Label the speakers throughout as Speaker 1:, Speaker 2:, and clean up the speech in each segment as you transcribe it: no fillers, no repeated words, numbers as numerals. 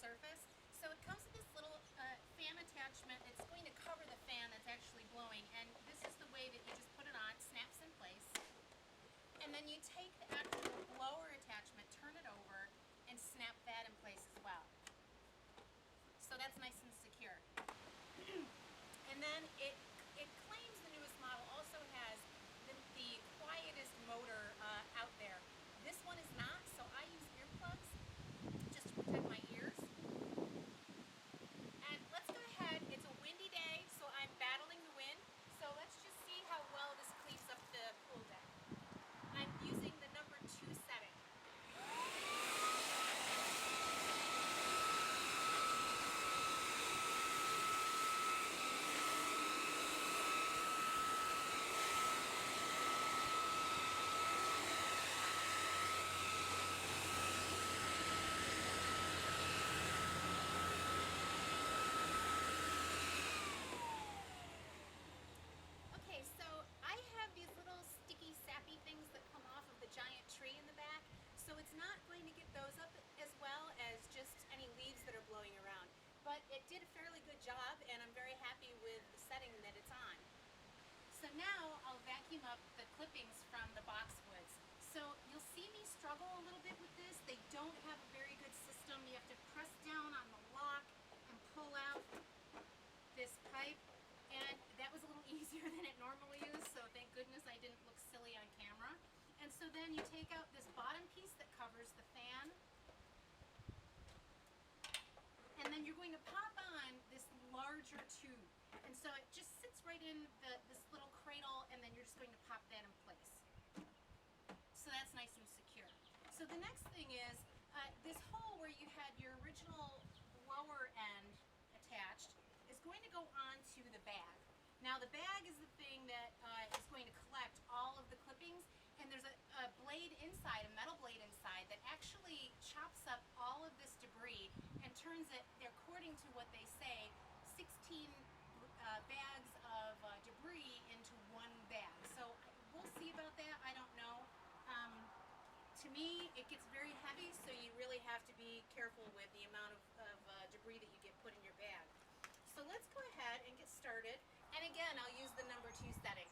Speaker 1: surface. So it comes with this little fan attachment. It's going to cover the fan that's actually blowing, and this is the way that you just put it on. It snaps in place. And then you take the actual blower attachment, turn it over, and snap that in place as well. So that's nice and secure. And then it claims the newest model also has the quietest motor out there. This one is not, so I use earplugs just to protect my ears. And let's go ahead, it's a windy day, so I'm battling the wind. So let's just see how well this cleans up the pool deck. I'm using the number 2 setting. Okay, so I have these little sticky, sappy things that come off of the giant tree in the back, so it's not going to get those up as well as just any leaves that are blowing around. But it did a fairly good job, and I'm very happy with the setting that it's on. So now I'll vacuum up the clippings from the boxwoods. So you'll see me struggle a little bit with this. They don't have a very good system. You have to press down on the lock and pull out this pipe. And that was a little easier than it normally is, so thank goodness I didn't look silly on camera. And so then you take out this bottom piece that covers the fan, and then you're going to pop on this larger tube. And so it just sits right in this little cradle, and then you're just going to pop that in place. So that's nice and secure. So the next thing is this hole where you had your original blower end attached is going to go onto the bag. Now the bag is the thing that is going to collect all of the clippings, and there's a blade inside, a metal blade inside, that actually chops up all of this debris and turns it, according to what they say, 16 bags of debris into one bag. So we'll see about that, I don't know. To me, it gets very heavy, so you really have to be careful with the amount of debris that you get put in your bag. So let's go ahead and get started. And again, I'll use the number 2 setting.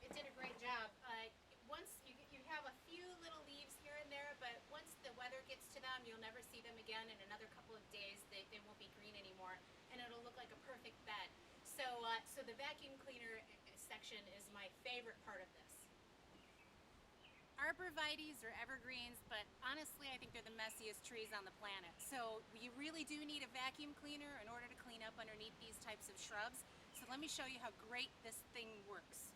Speaker 1: It did a great job. Once you have a few little leaves here and there, but once the weather gets to them, you'll never see them again. In another couple of days, they won't be green anymore, and it'll look like a perfect bed. So, so the vacuum cleaner section is my favorite part of this. Arborvitaes are evergreens, but honestly, I think they're the messiest trees on the planet. So you really do need a vacuum cleaner in order to clean up underneath these types of shrubs. So let me show you how great this thing works.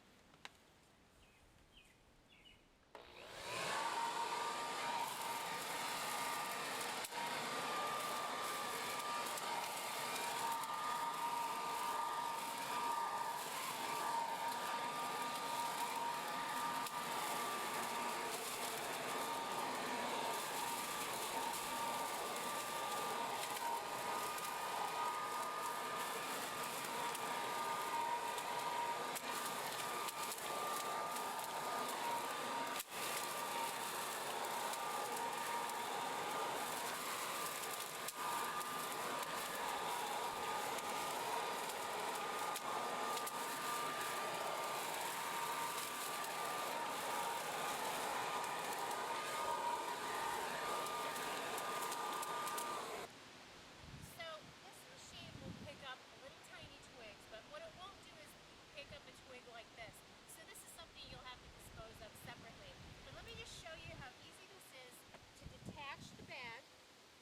Speaker 1: Separately. But let me just show you how easy this is to detach the bag.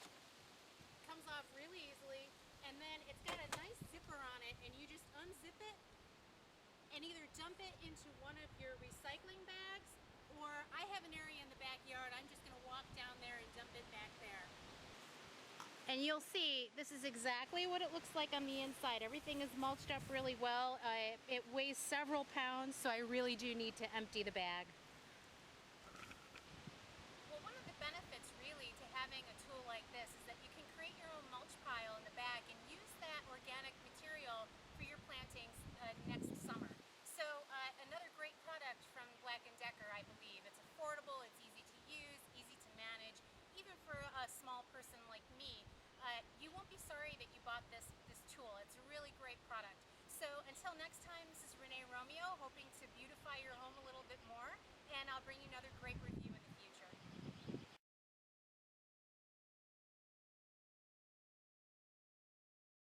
Speaker 1: It comes off really easily, and then it's got a nice zipper on it, and you just unzip it and either dump it into one of your recycling bags or I have an area in the backyard, I'm just gonna walk down there and dump it back there. And you'll see, this is exactly what it looks like on the inside. Everything is mulched up really well. It weighs several pounds, so I really do need to empty the bag. Well, one of the benefits really to having a tool like this is that you can create your own mulch pile in the bag and use that organic material for your plantings next summer. So another great product from Black & Decker, I believe. It's affordable, it's easy to use, easy to manage. Even for a small person like me, you won't be sorry that you bought this tool. It's a really great product. So until next time, this is Renee Romeo, hoping to beautify your home a little bit more, and I'll bring you another great review.